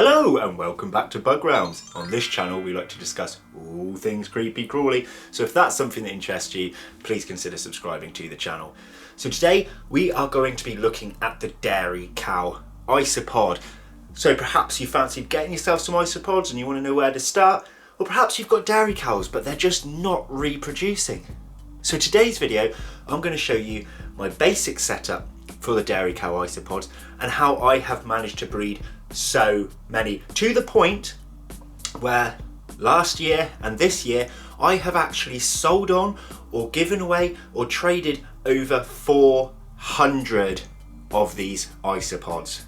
Hello and welcome back to Bug Realms. On this channel we like to discuss all things creepy crawly, so if that's something that interests you, please consider subscribing to the channel. So today we are going to be looking at the Dairy Cow Isopod. So perhaps you fancied getting yourself some isopods and you want to know where to start, or perhaps you've got dairy cows but they're just not reproducing. So today's video I'm going to show you my basic setup for the Dairy Cow Isopods and how I have managed to breed so many, to the point where last year and this year I have actually sold on or given away or traded over 400 of these isopods.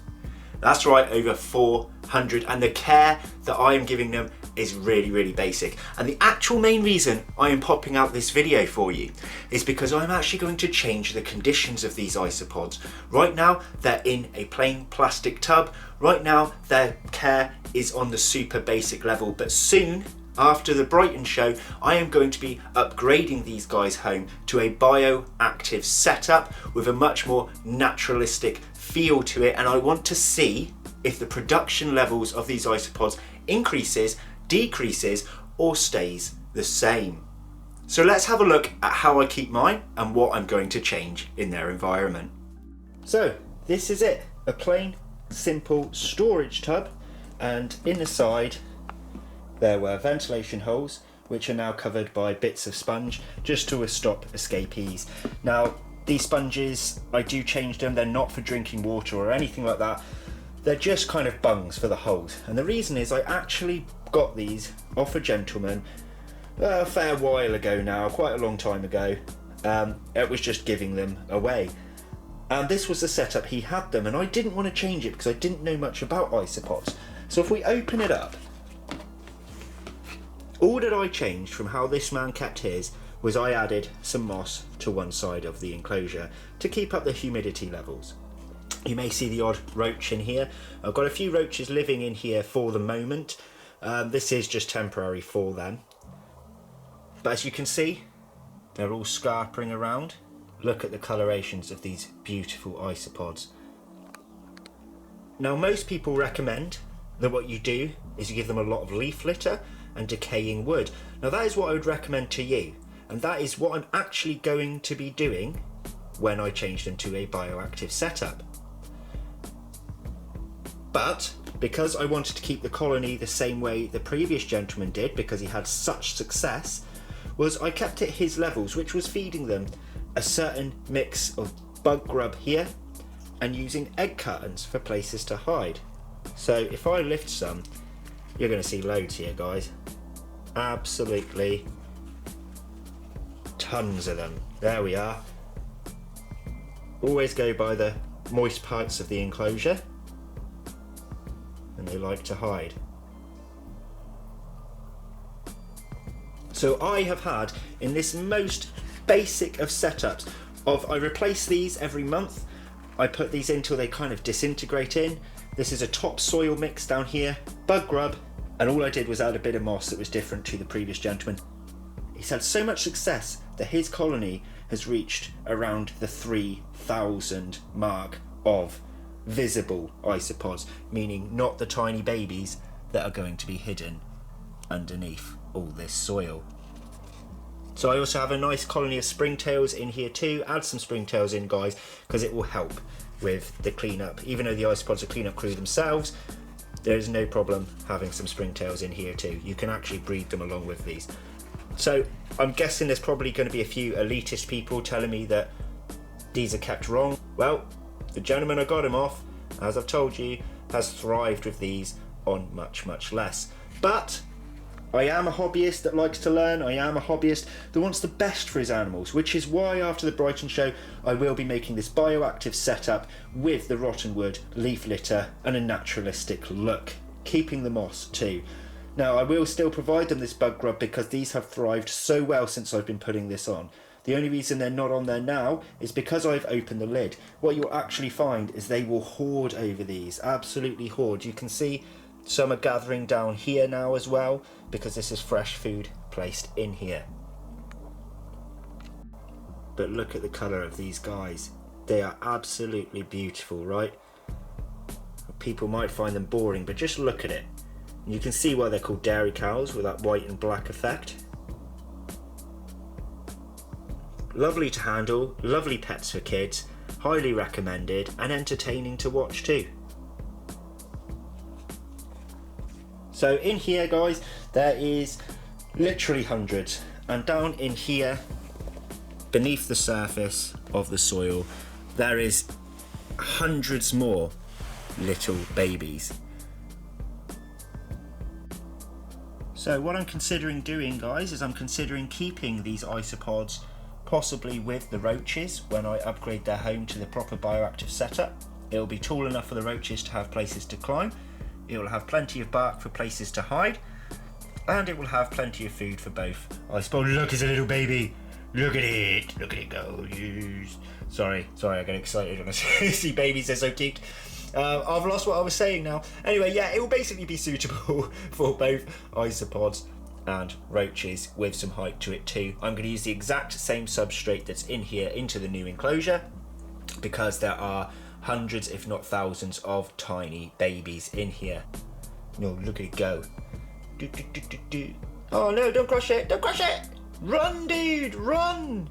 That's right, over 400, and the care that I am giving them is really basic. And the actual main reason I am popping out this video for you is because I'm actually going to change the conditions of these isopods. Right now they're in a plain plastic tub. Right now their care is on the super basic level, but soon after the Brighton show I am going to be upgrading these guys home to a bioactive setup with a much more naturalistic feel to it, and I want to see if the production levels of these isopods increases, decreases, or stays the same. So let's have a look at how I keep mine and what I'm going to change in their environment. So this is it, a plain simple storage tub, and in the side there were ventilation holes which are now covered by bits of sponge just to stop escapees. Now these sponges, I do change them, they're not for drinking water or anything like that. They're just kind of bungs for the holes, and the reason is I actually got these off a gentleman a fair while ago now, quite a long time ago. It was just giving them away, and this was the setup he had them, and I didn't want to change it because I didn't know much about isopods. So if we open it up, all that I changed from how this man kept his was I added some moss to one side of the enclosure to keep up the humidity levels. You may see the odd roach in here. I've got a few roaches living in here for the moment. This is just temporary for them. But as you can see, they're all scarpering around. Look at the colorations of these beautiful isopods. Now most people recommend that what you do is you give them a lot of leaf litter and decaying wood. Now that is what I would recommend to you, and that is what I'm actually going to be doing when I change them to a bioactive setup. But because I wanted to keep the colony the same way the previous gentleman did, because he had such success, was I kept it his levels, which was feeding them a certain mix of bug grub here and using egg cartons for places to hide. So if I lift some, you're going to see loads here, guys. Absolutely tons of them. There we are. Always go by the moist parts of the enclosure, and they like to hide. So I have had, in this most basic of setups, I replace these every month. I put these in till they kind of disintegrate in. This is a topsoil mix down here, bug grub, and all I did was add a bit of moss that was different to the previous gentleman. He's had so much success that his colony has reached around the 3,000 mark of visible isopods, meaning not the tiny babies that are going to be hidden underneath all this soil. So I also have a nice colony of springtails in here too. Add some springtails in, guys, because it will help with the cleanup. Even though the isopods are cleanup crew themselves, there is no problem having some springtails in here too. You can actually breed them along with these. So I'm guessing there's probably going to be a few elitist people telling me that these are kept wrong. Well, the gentleman I got him off, as I've told you, has thrived with these on much less. But I am a hobbyist that likes to learn. I am a hobbyist that wants the best for his animals, which is why after the Brighton show I will be making this bioactive setup with the rotten wood, leaf litter and a naturalistic look, keeping the moss too. Now I will still provide them this bug grub because these have thrived so well since I've been putting this on. The only reason they're not on there now is because I've opened the lid. What you'll actually find is they will hoard over these, absolutely hoard. You can see some are gathering down here now as well because this is fresh food placed in here. But look at the colour of these guys. They are absolutely beautiful, right? I'll people might find them boring, but just look at it. You can see why they're called dairy cows with that white and black effect. Lovely to handle, lovely pets for kids, highly recommended and entertaining to watch too. So in here guys, there is literally hundreds, and down in here beneath the surface of the soil there is hundreds more little babies. So what I'm considering doing guys is I'm considering keeping these isopods possibly with the roaches when I upgrade their home to the proper bioactive setup. It'll be tall enough for the roaches to have places to climb, it will have plenty of bark for places to hide, and it will have plenty of food for both isopods. Look, it's a little baby. Look at it go. Yes. Sorry, I get excited when I see babies, they're so cute. I've lost what I was saying now. Anyway, yeah, it will basically be suitable for both isopods and roaches with some height to it too. I'm going to use the exact same substrate that's in here into the new enclosure because there are hundreds if not thousands of tiny babies in here. No, look at it go. Oh no, don't crush it, don't crush it! Run dude, run!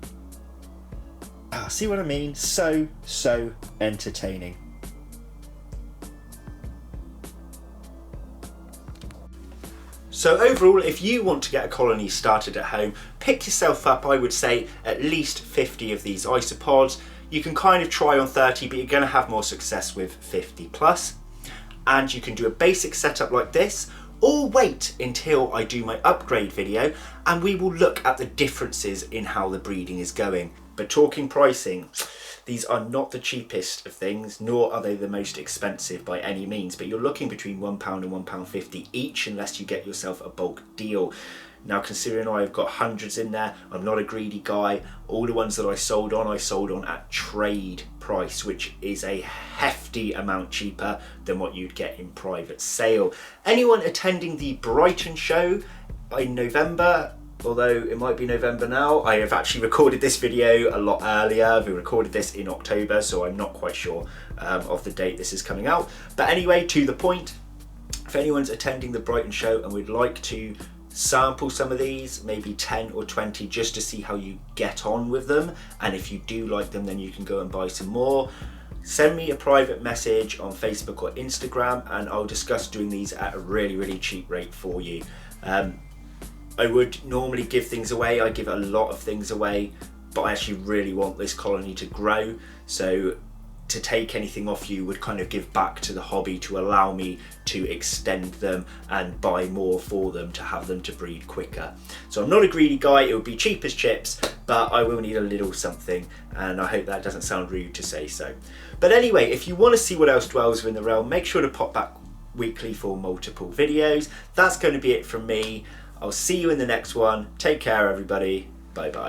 See what I mean? So entertaining. So overall, if you want to get a colony started at home, pick yourself up, I would say, at least 50 of these isopods. You can kind of try on 30, but you're going to have more success with 50 plus. And you can do a basic setup like this, or wait until I do my upgrade video, and we will look at the differences in how the breeding is going. But talking pricing, these are not the cheapest of things, nor are they the most expensive by any means, but you're looking between £1 and £1.50 each unless you get yourself a bulk deal. Now considering I've got hundreds in there, I'm not a greedy guy. All the ones that I sold on at trade price, which is a hefty amount cheaper than what you'd get in private sale. Anyone attending the Brighton show in November, although it might be November now, I have actually recorded this video a lot earlier. We recorded this in October, so I'm not quite sure of the date this is coming out. But anyway, to the point, if anyone's attending the Brighton show and would like to sample some of these, maybe 10 or 20, just to see how you get on with them, and if you do like them then you can go and buy some more, send me a private message on Facebook or Instagram and I'll discuss doing these at a really cheap rate for you. I would normally give things away, I give a lot of things away, but I actually really want this colony to grow, so to take anything off you would kind of give back to the hobby to allow me to extend them and buy more for them to have them to breed quicker. So I'm not a greedy guy, it would be cheap as chips, but I will need a little something, and I hope that doesn't sound rude to say so. But anyway, if you want to see what else dwells within the realm, make sure to pop back weekly for multiple videos. That's going to be it from me. I'll see you in the next one. Take care everybody. Bye bye.